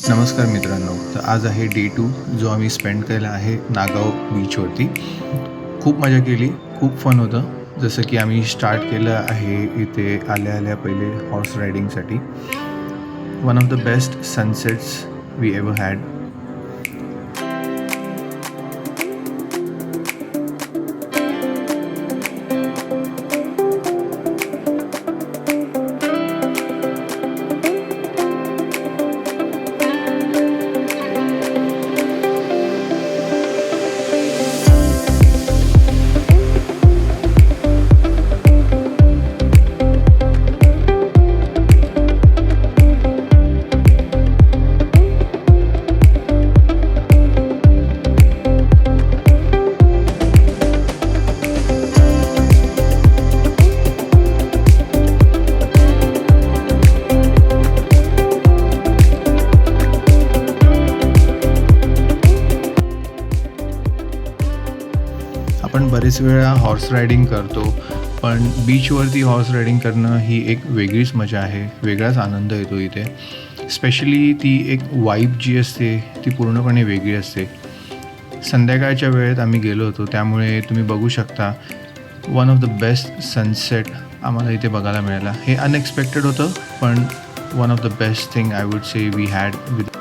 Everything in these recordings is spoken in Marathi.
नमस्कार मित्रांनो. तर आज आहे डे 2 जो आम्ही स्पेंड केला आहे नागाव बीचवरती. खूप मजा केली, खूप फन होतं. जसं की आम्ही स्टार्ट केलं आहे इथे आल्या पहिले हॉर्स रायडिंगसाठी. One of the best sunsets we ever had. आपण बरेच वेळा हॉर्स रायडिंग करतो, पण बीचवरती हॉर्स रायडिंग करणं ही एक वेगळीच मजा आहे, वेगळाच आनंद येतो इथे. स्पेशली ती एक वाईब जी असते ती पूर्णपणे वेगळी असते. संध्याकाळच्या वेळेत आम्ही गेलो होतो, त्यामुळे तुम्ही बघू शकता one of the best sunset आम्हाला इथे बघायला मिळाला. हे अनएक्सपेक्टेड होतं, पण one of the best thing I would say we had with.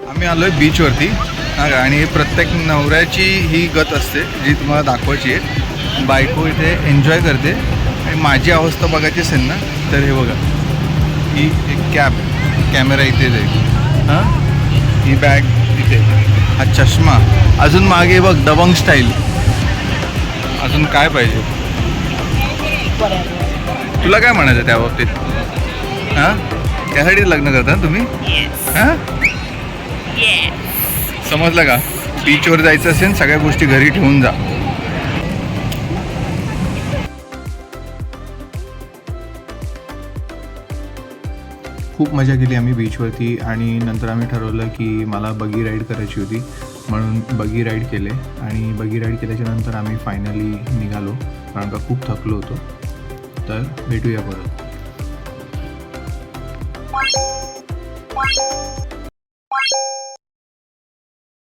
आम्ही आलो आहे बीचवरती आणि प्रत्येक नवऱ्याची ही गत असते जी तुम्हाला दाखवायची आहे. बायको इथे एन्जॉय करते आणि माझी अवस्था बघायची असेल ना तर हे बघा, ही एक कॅमेरा इथे जाईल, हां, ही बॅग इथे, हा चष्मा, अजून मागे बघ दबंग स्टाईल. अजून काय पाहिजे तुला? काय म्हणायचं त्या बाबतीत? हां, त्यासाठी लग्न करता ना तुम्ही? हां, समजलं का? बीचवर जायचं असेल सगळ्या गोष्टी घरी ठेवून जा. खूप मजा केली आम्ही बीचवरती आणि नंतर आम्ही ठरवलं की मला बगी राईड करायची होती, म्हणून बगी राईड केले. आणि बगी राईड केल्याच्या नंतर आम्ही फायनली निघालो, कारण का खूप थकलो होतो. तर भेटूया परत.